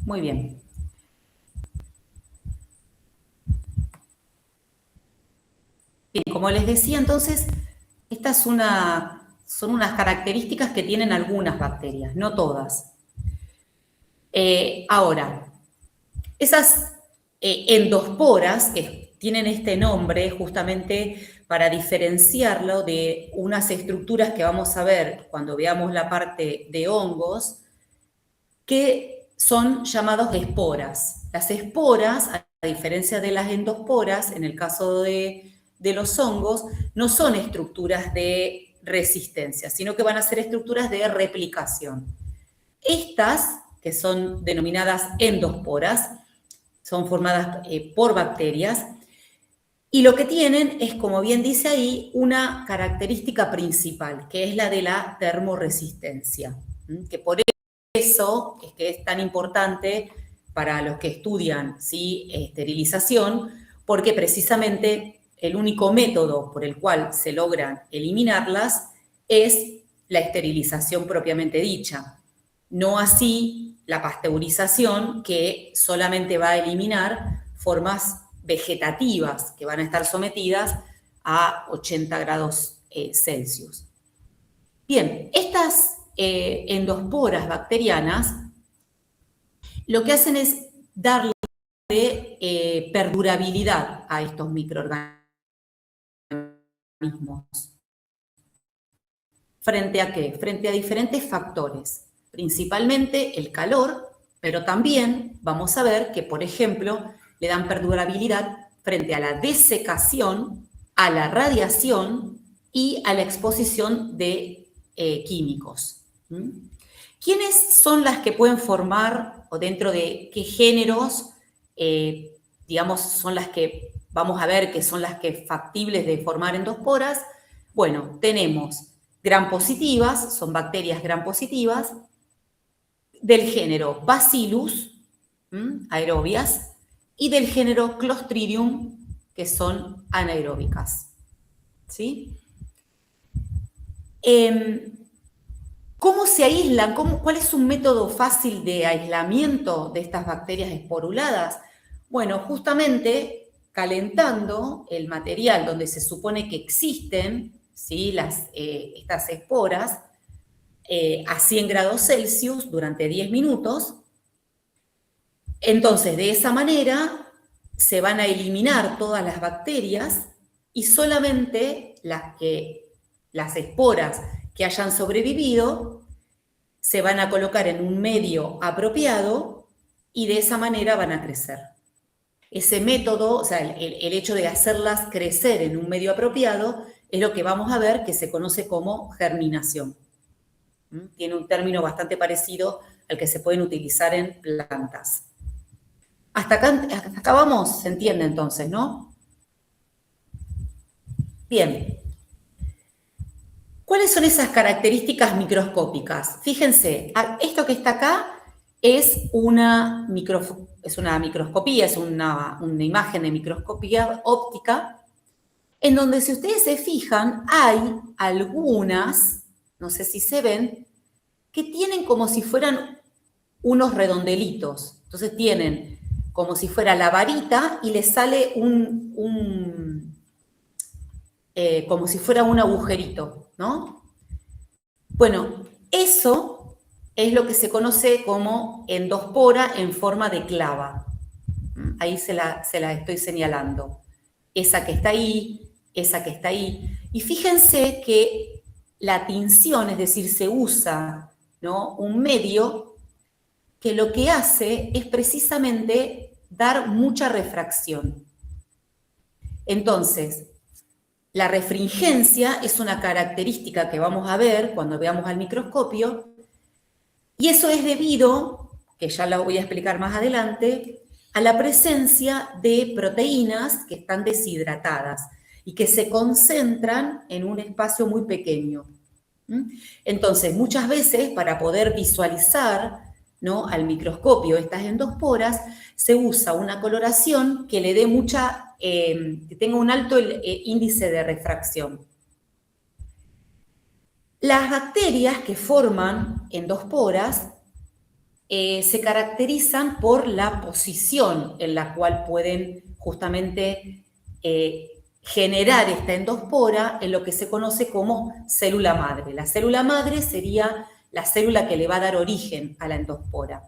Muy bien. Bien, como les decía entonces, estas son unas características que tienen algunas bacterias, no todas. Ahora, esas endosporas, que tienen este nombre justamente para diferenciarlo de unas estructuras que vamos a ver cuando veamos la parte de hongos, que son llamados esporas. Las esporas, a diferencia de las endosporas, en el caso de los hongos, no son estructuras de resistencia, sino que van a ser estructuras de replicación. Estas, que son denominadas endosporas, son formadas por bacterias, y lo que tienen es, como bien dice ahí, una característica principal, que es la de la termoresistencia, que por eso es que es tan importante para los que estudian, ¿sí?, esterilización, porque precisamente el único método por el cual se logran eliminarlas es la esterilización propiamente dicha. No así la pasteurización, que solamente va a eliminar formas vegetativas que van a estar sometidas a 80 grados Celsius. Bien, estas endosporas bacterianas lo que hacen es darle perdurabilidad a estos microorganismos. ¿Frente a qué? Frente a diferentes factores, principalmente el calor, pero también vamos a ver que, por ejemplo, le dan perdurabilidad frente a la desecación, a la radiación y a la exposición de químicos. ¿Quiénes son las que pueden formar, o dentro de qué géneros, digamos, son las que vamos a ver que son las que factibles de formar endosporas? Bueno, tenemos gram-positivas, son bacterias gram-positivas, del género Bacillus, aerobias, y del género Clostridium, que son anaeróbicas. ¿Sí? ¿Cómo se aíslan? ¿Cuál es un método fácil de aislamiento de estas bacterias esporuladas? Bueno, justamente calentando el material donde se supone que existen, ¿sí?, estas esporas, a 100 grados Celsius durante 10 minutos. Entonces, de esa manera se van a eliminar todas las bacterias y solamente las esporas que hayan sobrevivido se van a colocar en un medio apropiado y de esa manera van a crecer. Ese método, o sea, el hecho de hacerlas crecer en un medio apropiado es lo que vamos a ver que se conoce como germinación. Tiene un término bastante parecido al que se pueden utilizar en plantas. Hasta acá vamos, se entiende entonces, ¿no? Bien. ¿Cuáles son esas características microscópicas? Fíjense, esto que está acá es una microscopía, es una imagen de microscopía óptica, en donde, si ustedes se fijan, hay algunas, no sé si se ven, que tienen como si fueran unos redondelitos. Entonces tienen como si fuera la varita y les sale como si fuera un agujerito, ¿no? Bueno, eso es lo que se conoce como endospora en forma de clava. Ahí se la estoy señalando. Esa que está ahí, esa que está ahí. Y fíjense que la tinción, es decir, se usa, ¿no?, un medio que lo que hace es precisamente dar mucha refracción. Entonces, la refringencia es una característica que vamos a ver cuando veamos al microscopio, y eso es debido, que ya lo voy a explicar más adelante, a la presencia de proteínas que están deshidratadas y que se concentran en un espacio muy pequeño. Entonces, muchas veces, para poder visualizar, ¿no?, al microscopio estas endosporas, se usa una coloración que le dé que tenga un alto índice de refracción. Las bacterias que forman endosporas se caracterizan por la posición en la cual pueden justamente generar esta endospora en lo que se conoce como célula madre. La célula madre sería la célula que le va a dar origen a la endospora.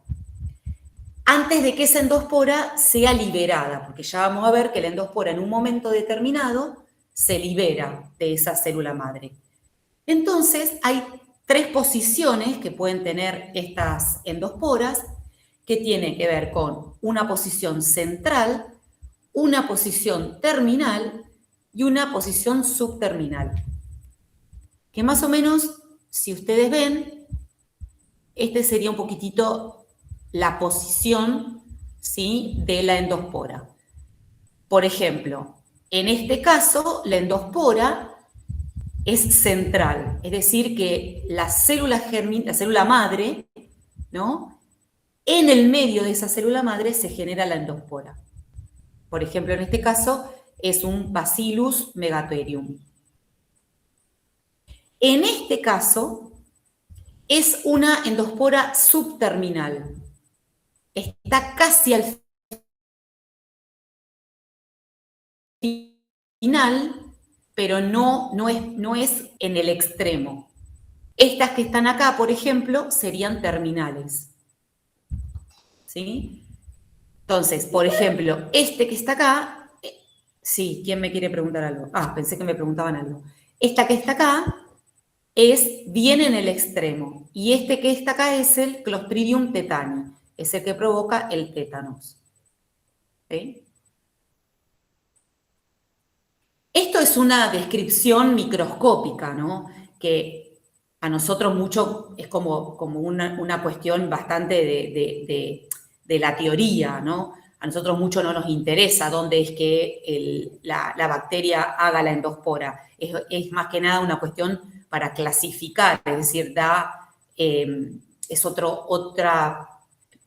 Antes de que esa endospora sea liberada, porque ya vamos a ver que la endospora en un momento determinado se libera de esa célula madre. Entonces, hay 3 posiciones que pueden tener estas endosporas, que tienen que ver con una posición central, una posición terminal y una posición subterminal. Que más o menos, si ustedes ven, este sería un poquitito la posición, ¿sí?, de la endospora. Por ejemplo, en este caso, la endospora es central, es decir, que la célula madre, ¿no?, en el medio de esa célula madre se genera la endospora. Por ejemplo, en este caso es un Bacillus megatherium. En este caso es una endospora subterminal. Está casi al final, pero no es en el extremo. Estas que están acá, por ejemplo, serían terminales. ¿Sí? Entonces, por ejemplo, este que está acá, sí, ¿quién me quiere preguntar algo? Ah, pensé que me preguntaban algo. Esta que está acá es bien en el extremo, y este que está acá es el Clostridium tetani, es el que provoca el tétanos. ¿Sí? Esto es una descripción microscópica, ¿no?, que a nosotros mucho es como una cuestión bastante de la teoría, ¿no? A nosotros mucho no nos interesa dónde es que la bacteria haga la endospora. Es más que nada una cuestión para clasificar, es decir, es otra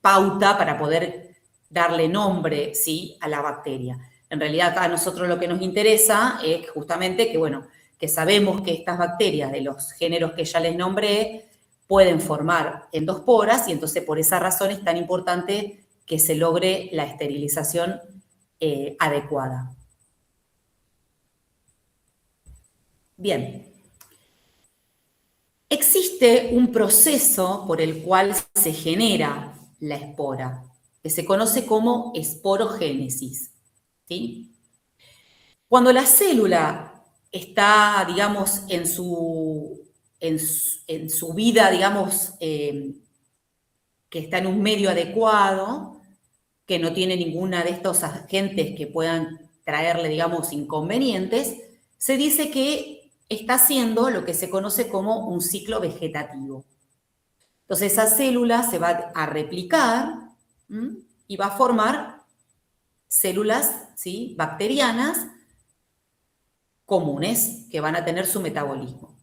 pauta para poder darle nombre, ¿sí?, a la bacteria. En realidad, a nosotros lo que nos interesa es justamente que, bueno, que sabemos que estas bacterias de los géneros que ya les nombré pueden formar endosporas, y entonces por esa razón es tan importante que se logre la esterilización adecuada. Bien. Existe un proceso por el cual se genera la espora, que se conoce como esporogénesis, ¿sí? Cuando la célula está, digamos, en su vida, digamos, que está en un medio adecuado, que no tiene ninguna de estos agentes que puedan traerle, digamos, inconvenientes, se dice que está haciendo lo que se conoce como un ciclo vegetativo. Entonces esa célula se va a replicar, ¿m?, y va a formar células, ¿sí?, bacterianas comunes que van a tener su metabolismo.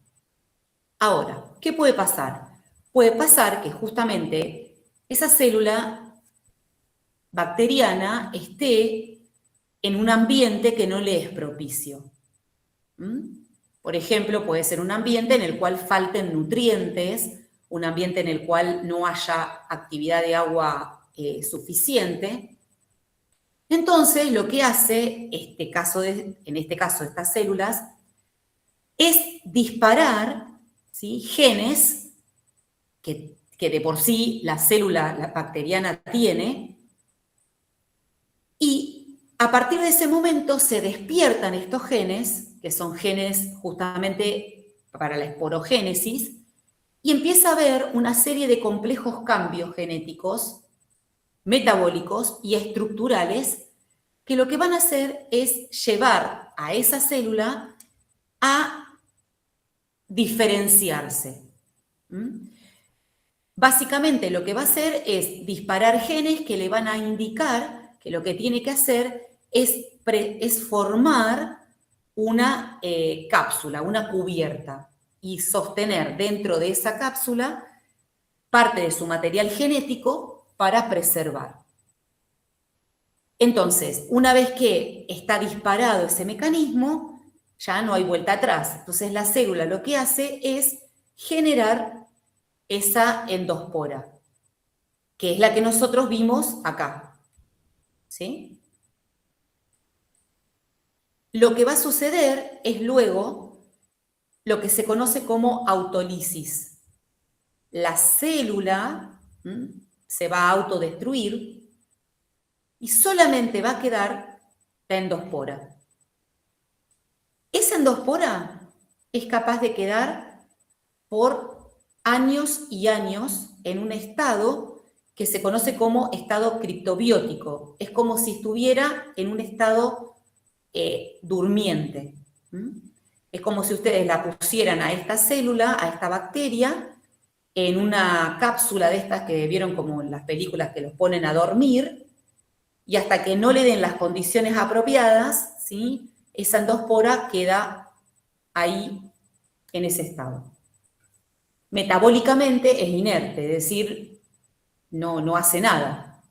Ahora, ¿qué puede pasar? Puede pasar que justamente esa célula bacteriana esté en un ambiente que no le es propicio. Por ejemplo, puede ser un ambiente en el cual falten nutrientes, un ambiente en el cual no haya actividad de agua suficiente. Entonces, lo que hace en este caso estas células, es disparar, ¿sí?, genes que de por sí la célula bacteriana tiene, y a partir de ese momento se despiertan estos genes, que son genes justamente para la esporogénesis, y empieza a haber una serie de complejos cambios genéticos, metabólicos y estructurales, que lo que van a hacer es llevar a esa célula a diferenciarse. Básicamente lo que va a hacer es disparar genes que le van a indicar que lo que tiene que hacer es formar una cápsula, una cubierta, y sostener dentro de esa cápsula parte de su material genético para preservar. Entonces, una vez que está disparado ese mecanismo, ya no hay vuelta atrás. Entonces la célula lo que hace es generar esa endospora. que es la que nosotros vimos acá, ¿sí? Lo que va a suceder es luego lo que se conoce como autolisis. La célula se va a autodestruir y solamente va a quedar la endospora. Esa endospora es capaz de quedar por años y años en un estado que se conoce como estado criptobiótico. Es como si estuviera en un estado durmiente. Es como si ustedes la pusieran a esta célula, a esta bacteria, en una cápsula de estas que vieron como en las películas que los ponen a dormir, y hasta que no le den las condiciones apropiadas, ¿sí? Esa endospora queda ahí en ese estado. Metabólicamente es inerte, es decir, no hace nada.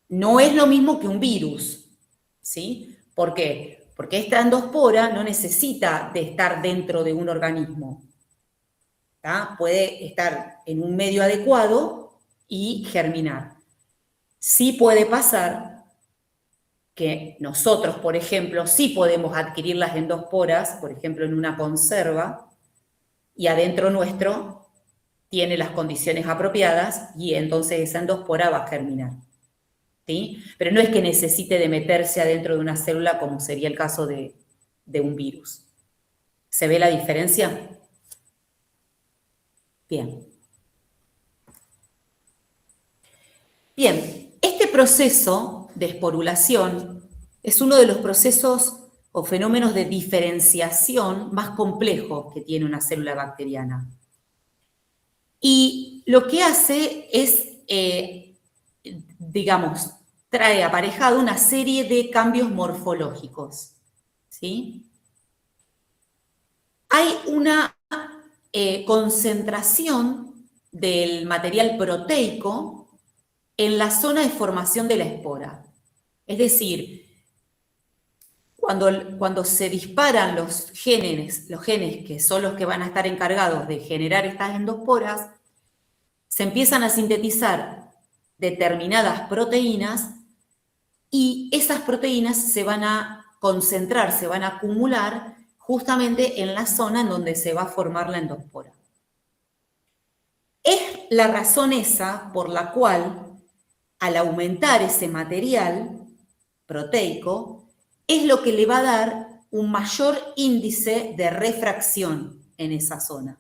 No es lo mismo que un virus, ¿sí? ¿Por qué? Porque esta endospora no necesita de estar dentro de un organismo. ¿Tá? Puede estar en un medio adecuado y germinar. Sí puede pasar que nosotros, por ejemplo, sí podemos adquirir las endosporas, por ejemplo, en una conserva, y adentro nuestro tiene las condiciones apropiadas y entonces esa endospora va a germinar. ¿Sí? Pero no es que necesite de meterse adentro de una célula como sería el caso de un virus. ¿Se ve la diferencia? Bien. Bien, este proceso de esporulación es uno de los procesos o fenómenos de diferenciación más complejos que tiene una célula bacteriana. Y lo que hace es, digamos, trae aparejado una serie de cambios morfológicos, ¿sí? Hay una concentración del material proteico en la zona de formación de la espora. Es decir, cuando se disparan los genes que son los que van a estar encargados de generar estas endosporas, se empiezan a sintetizar determinadas proteínas y esas proteínas se van a concentrar, se van a acumular justamente en la zona en donde se va a formar la endospora. Es la razón esa por la cual, al aumentar ese material proteico, es lo que le va a dar un mayor índice de refracción en esa zona,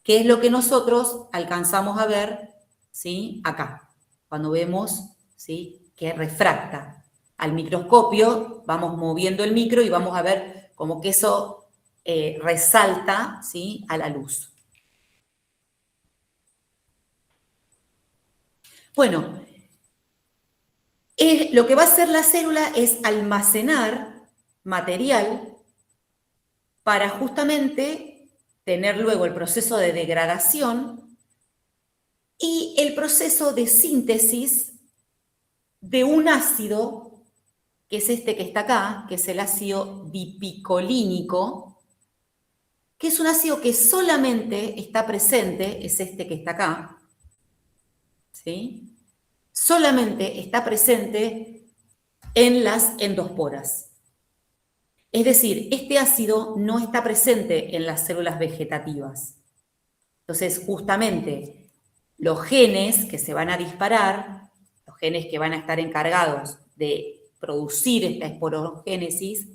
que es lo que nosotros alcanzamos a ver, ¿sí? Acá, cuando vemos, ¿sí? Que refracta. Al microscopio vamos moviendo el micro y vamos a ver como que eso resalta, ¿sí? A la luz. Bueno, lo que va a hacer la célula es almacenar material para justamente tener luego el proceso de degradación y el proceso de síntesis de un ácido, que es este que está acá, que es el ácido dipicolínico, que es un ácido que solamente está presente, es este que está acá, ¿sí? Solamente está presente en las endosporas. Es decir, este ácido no está presente en las células vegetativas. Entonces, justamente, los genes que se van a disparar, los genes que van a estar encargados de producir esta esporogénesis,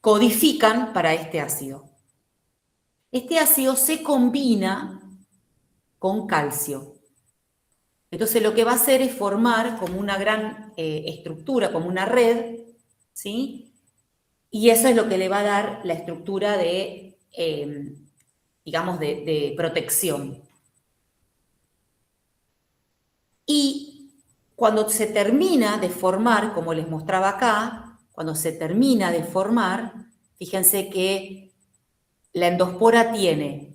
codifican para este ácido. Este ácido se combina con calcio. Entonces, lo que va a hacer es formar como una gran estructura, como una red, ¿sí? Y eso es lo que le va a dar la estructura de, digamos, de protección. Y cuando se termina de formar, como les mostraba acá, cuando se termina de formar, fíjense que la endospora tiene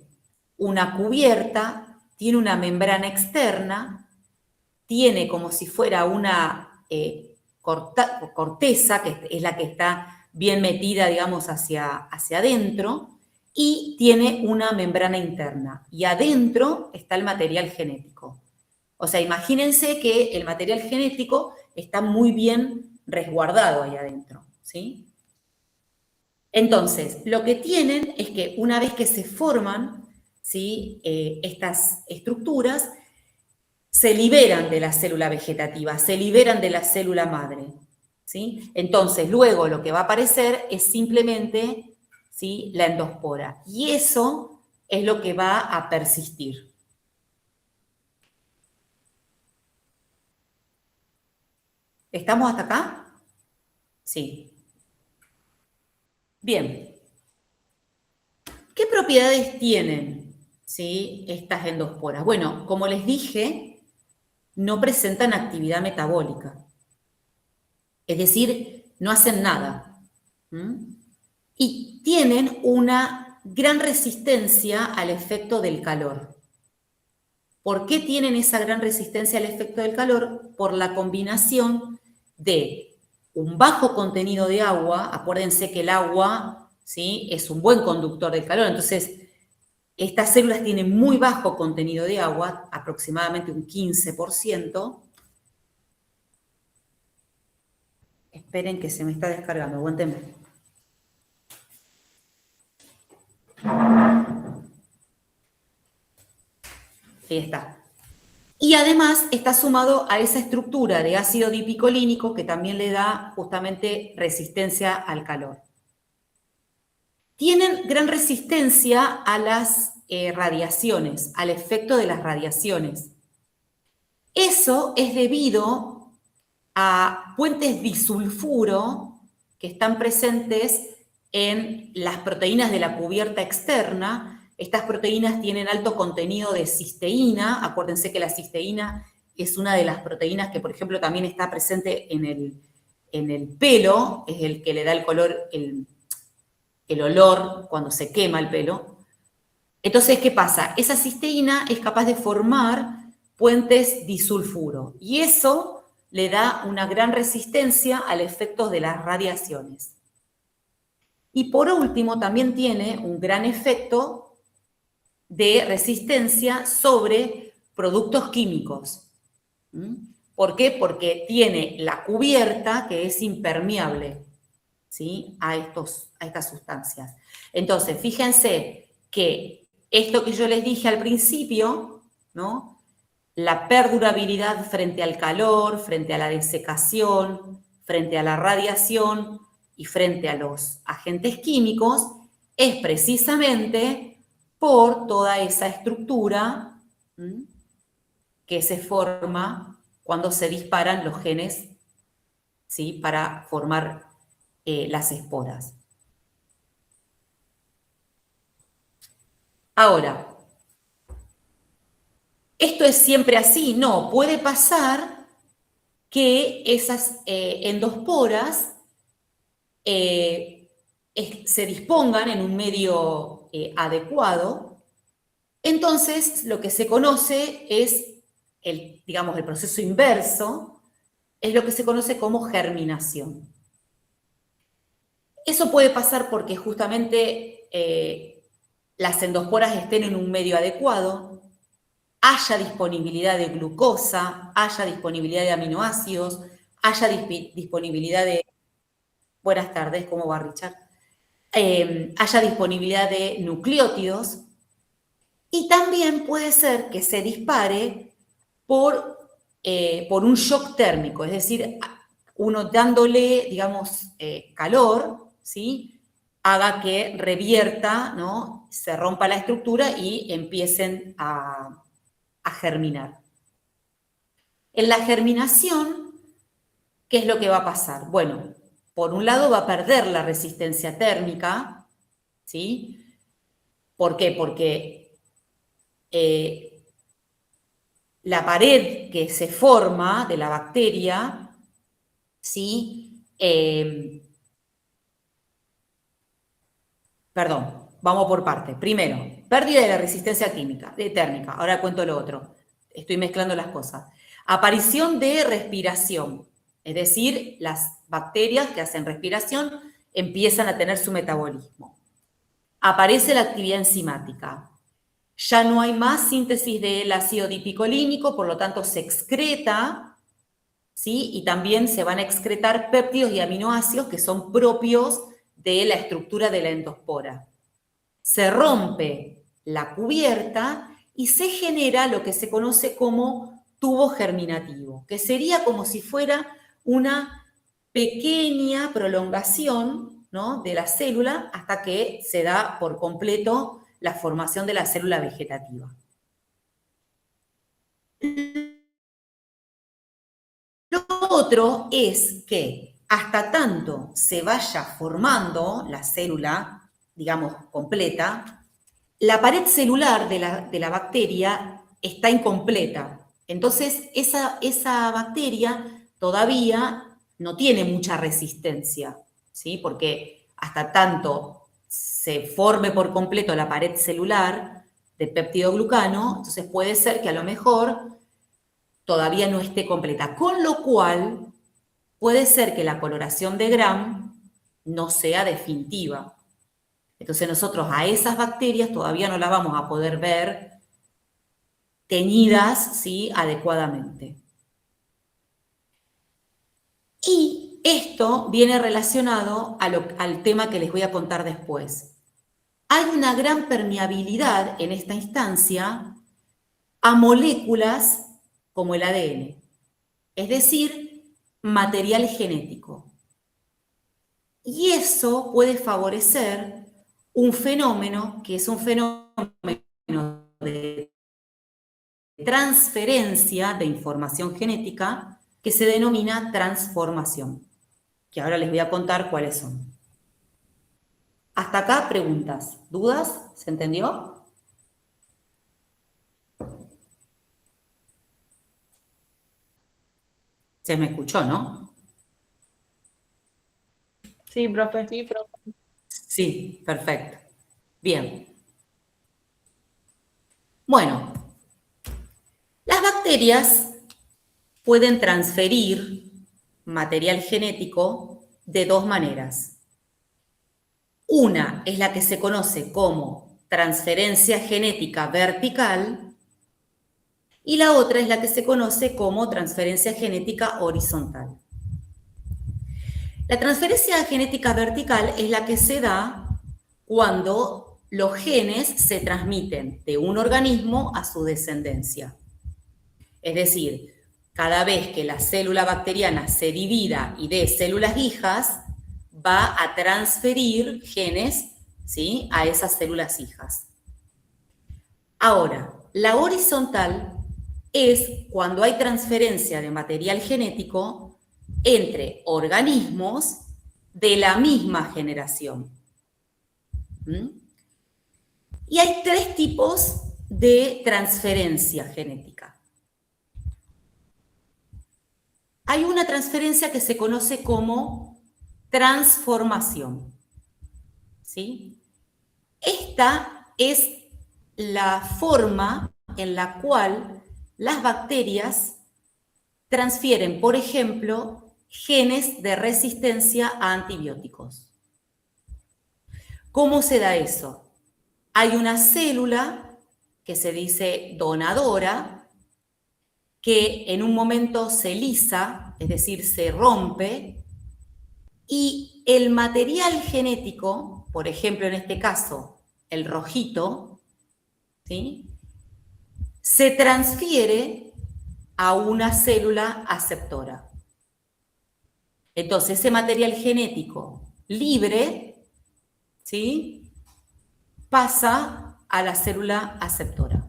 una cubierta, tiene una membrana externa, tiene como si fuera una corteza, que es la que está bien metida, digamos, hacia adentro, y tiene una membrana interna. Y adentro está el material genético. O sea, imagínense que el material genético está muy bien resguardado ahí adentro, ¿sí? Entonces, lo que tienen es que una vez que se forman, ¿sí? Estas estructuras, se liberan de la célula vegetativa, se liberan de la célula madre, ¿sí? Entonces, luego lo que va a aparecer es simplemente, ¿sí? La endospora. Y eso es lo que va a persistir. ¿Estamos hasta acá? Sí. Bien. ¿Qué propiedades tienen, ¿sí? Estas endosporas? Bueno, como les dije, no presentan actividad metabólica. Es decir, no hacen nada. ¿Mm? Y tienen una gran resistencia al efecto del calor. ¿Por qué tienen esa gran resistencia al efecto del calor? Por la combinación de un bajo contenido de agua. Acuérdense que el agua, ¿sí? Es un buen conductor del calor. Entonces, estas células tienen muy bajo contenido de agua, aproximadamente un 15%. Esperen que se me está descargando, aguántenme. Ahí está. Y además está sumado a esa estructura de ácido dipicolínico que también le da justamente resistencia al calor. Tienen gran resistencia a las radiaciones, al efecto de las radiaciones. Eso es debido a puentes disulfuro que están presentes en las proteínas de la cubierta externa. Estas proteínas tienen alto contenido de cisteína. Acuérdense que la cisteína es una de las proteínas que, por ejemplo, también está presente en el pelo, es el que le da el color, el olor cuando se quema el pelo. Entonces, ¿qué pasa? Esa cisteína es capaz de formar puentes disulfuro y eso le da una gran resistencia al efecto de las radiaciones. Y por último, también tiene un gran efecto de resistencia sobre productos químicos. ¿Por qué? Porque tiene la cubierta que es impermeable, ¿sí? a estas sustancias. Entonces, fíjense que esto que yo les dije al principio, ¿no? La perdurabilidad frente al calor, frente a la desecación, frente a la radiación y frente a los agentes químicos, es precisamente por toda esa estructura que se forma cuando se disparan los genes, ¿sí? Para formar las esporas. Ahora, ¿esto es siempre así? No, puede pasar que esas endosporas se dispongan en un medio adecuado. Entonces, lo que se conoce es digamos, el proceso inverso, es lo que se conoce como germinación. Eso puede pasar porque justamente las endosporas estén en un medio adecuado, haya disponibilidad de glucosa, haya disponibilidad de aminoácidos, haya disponibilidad de... Buenas tardes, ¿cómo va Richard? Haya disponibilidad de nucleótidos y también puede ser que se dispare por un shock térmico, es decir, uno dándole, digamos, calor, ¿sí? Haga que revierta, ¿no? Se rompa la estructura y empiecen a germinar. En la germinación, ¿qué es lo que va a pasar? Bueno, por un lado va a perder la resistencia térmica, ¿sí? ¿Por qué? Porque la pared que se forma de la bacteria, ¿sí? Perdón, vamos por partes. Primero, pérdida de la resistencia térmica. Ahora cuento lo otro. Estoy mezclando las cosas. Aparición de respiración. Es decir, las bacterias que hacen respiración empiezan a tener su metabolismo. aparece la actividad enzimática. Ya no hay más síntesis del ácido dipicolínico, por lo tanto se excreta, ¿sí? Y también se van a excretar péptidos y aminoácidos que son propios de la estructura de la endospora. Se rompe la cubierta y se genera lo que se conoce como tubo germinativo, que sería como si fuera una pequeña prolongación, ¿no?, de la célula hasta que se da por completo la formación de la célula vegetativa. Lo otro es que hasta tanto se vaya formando la célula, digamos, completa, la pared celular de la bacteria está incompleta. Entonces, esa bacteria todavía no tiene mucha resistencia, ¿sí? Porque hasta tanto se forme por completo la pared celular de peptidoglucano, entonces puede ser que a lo mejor todavía no esté completa. Con lo cual, puede ser que la coloración de Gram no sea definitiva. Entonces nosotros a esas bacterias todavía no las vamos a poder ver teñidas, ¿sí?, adecuadamente. Y esto viene relacionado al tema que les voy a contar después. Hay una gran permeabilidad en esta instancia a moléculas como el ADN, es decir, material genético. Y eso puede favorecer un fenómeno que es un fenómeno de transferencia de información genética que se denomina transformación, que ahora les voy a contar cuáles son. Hasta acá, preguntas, dudas, ¿se entendió? Se me escuchó, ¿no? Sí, profe. Sí, perfecto. Bien. Bueno, las bacterias pueden transferir material genético de dos maneras. Una es la que se conoce como transferencia genética vertical y la otra es la que se conoce como transferencia genética horizontal. La transferencia genética vertical es la que se da cuando los genes se transmiten de un organismo a su descendencia. Es decir, cada vez que la célula bacteriana se divida y dé células hijas, va a transferir genes, ¿sí?, a esas células hijas. Ahora, la horizontal es cuando hay transferencia de material genético entre organismos de la misma generación. Y hay tres tipos de transferencia genética. Hay una transferencia que se conoce como transformación, ¿sí? Esta es la forma en la cual las bacterias transfieren, por ejemplo, genes de resistencia a antibióticos. ¿Cómo se da eso? Hay una célula que se dice donadora, que en un momento se lisa, es decir, se rompe, y el material genético, por ejemplo, en este caso, el rojito, ¿sí?, se transfiere a una célula aceptora. Entonces, ese material genético libre, ¿sí?, pasa a la célula aceptora.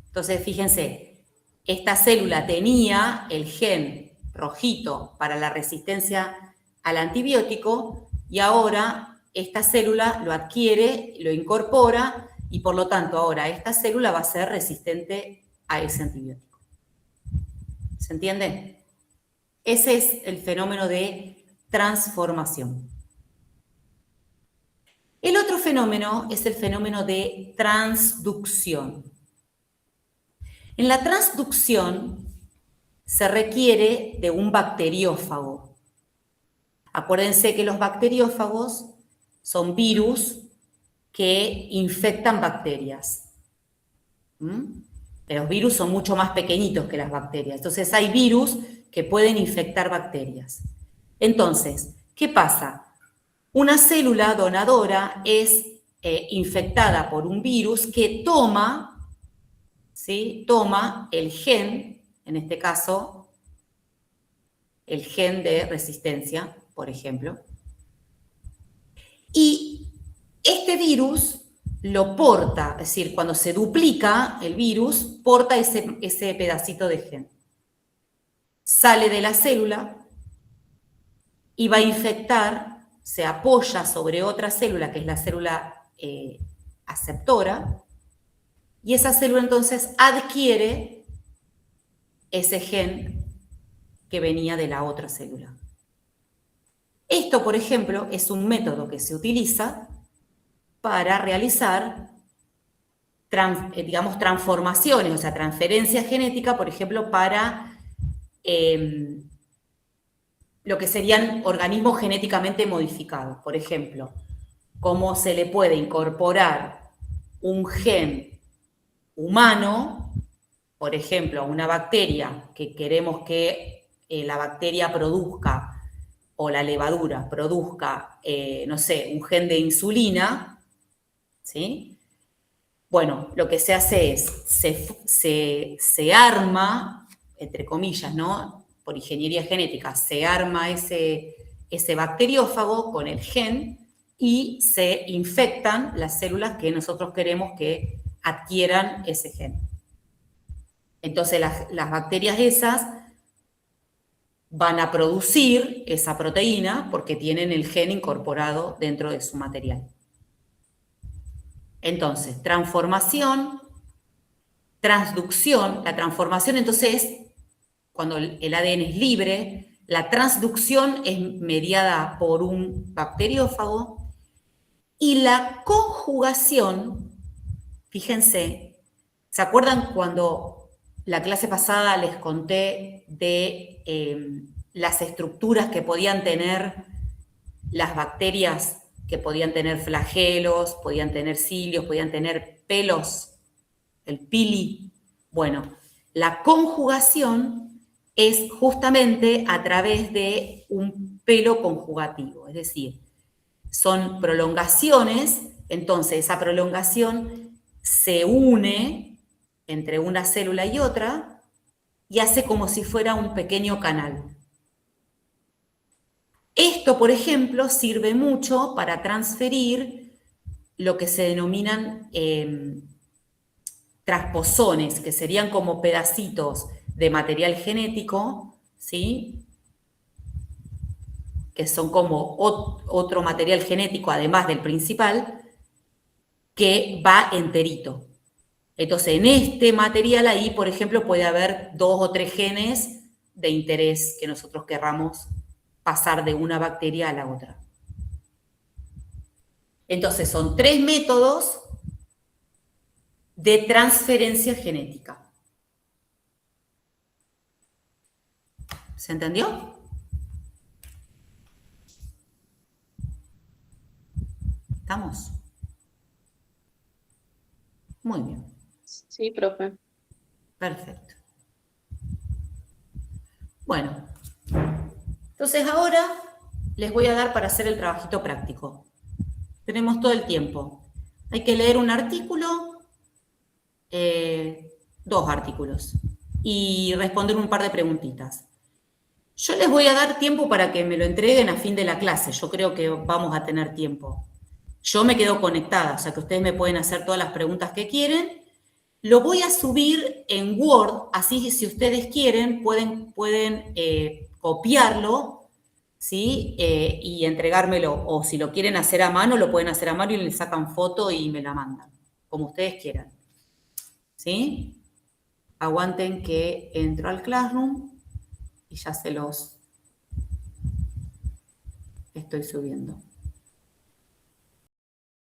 Entonces, fíjense, esta célula tenía el gen rojito para la resistencia al antibiótico y ahora esta célula lo adquiere, lo incorpora y por lo tanto ahora esta célula va a ser resistente a ese antibiótico. ¿Se entiende? Ese es el fenómeno de transformación. El otro fenómeno es el fenómeno de transducción. En la transducción se requiere de un bacteriófago. Acuérdense que los bacteriófagos son virus que infectan bacterias. Los virus son mucho más pequeñitos que las bacterias. Entonces hay virus que pueden infectar bacterias. Entonces, ¿qué pasa? Una célula donadora es infectada por un virus que toma, ¿sí? Toma el gen, en este caso, el gen de resistencia, por ejemplo. Y este virus lo porta, es decir, cuando se duplica el virus, porta ese pedacito de gen. Sale de la célula y va a infectar, se apoya sobre otra célula, que es la célula aceptora, y esa célula entonces adquiere ese gen que venía de la otra célula. Esto, por ejemplo, es un método que se utiliza para realizar, digamos, transformaciones, o sea, transferencia genética, por ejemplo, para lo que serían organismos genéticamente modificados. Por ejemplo, cómo se le puede incorporar un gen humano, por ejemplo, a una bacteria que queremos que la bacteria produzca, o la levadura produzca, no sé, un gen de insulina, ¿sí? Bueno, lo que se hace es, se arma, entre comillas, ¿no? Por ingeniería genética, se arma ese bacteriófago con el gen y se infectan las células que nosotros queremos que adquieran ese gen. Entonces las bacterias esas van a producir esa proteína porque tienen el gen incorporado dentro de su material. Entonces, transformación, transducción. La transformación entonces es cuando el ADN es libre, la transducción es mediada por un bacteriófago y la conjugación, fíjense, ¿se acuerdan cuando la clase pasada les conté de las estructuras que podían tener las bacterias, que podían tener flagelos, podían tener cilios, podían tener pelos, el pili? Bueno, la conjugación es justamente a través de un pelo conjugativo, es decir, son prolongaciones, entonces esa prolongación se une entre una célula y otra y hace como si fuera un pequeño canal. Esto, por ejemplo, sirve mucho para transferir lo que se denominan transposones, que serían como pedacitos de material genético, ¿sí? Que son como otro material genético, además del principal, que va enterito. Entonces, en este material ahí, por ejemplo, puede haber 2 o 3 genes de interés que nosotros querramos pasar de una bacteria a la otra. Entonces, son 3 métodos de transferencia genética. ¿Se entendió? ¿Estamos? Muy bien. Sí, profe. Perfecto. Bueno, entonces ahora les voy a dar para hacer el trabajito práctico. Tenemos todo el tiempo. Hay que leer un artículo, 2 artículos, y responder un par de preguntitas. Yo les voy a dar tiempo para que me lo entreguen a fin de la clase. Yo creo que vamos a tener tiempo. Yo me quedo conectada, o sea que ustedes me pueden hacer todas las preguntas que quieren. Lo voy a subir en Word, así si ustedes quieren pueden copiarlo, ¿sí? Y entregármelo. O si lo quieren hacer a mano, lo pueden hacer a mano y le sacan foto y me la mandan, como ustedes quieran. ¿Sí? Aguanten que entro al Classroom y ya se los estoy subiendo.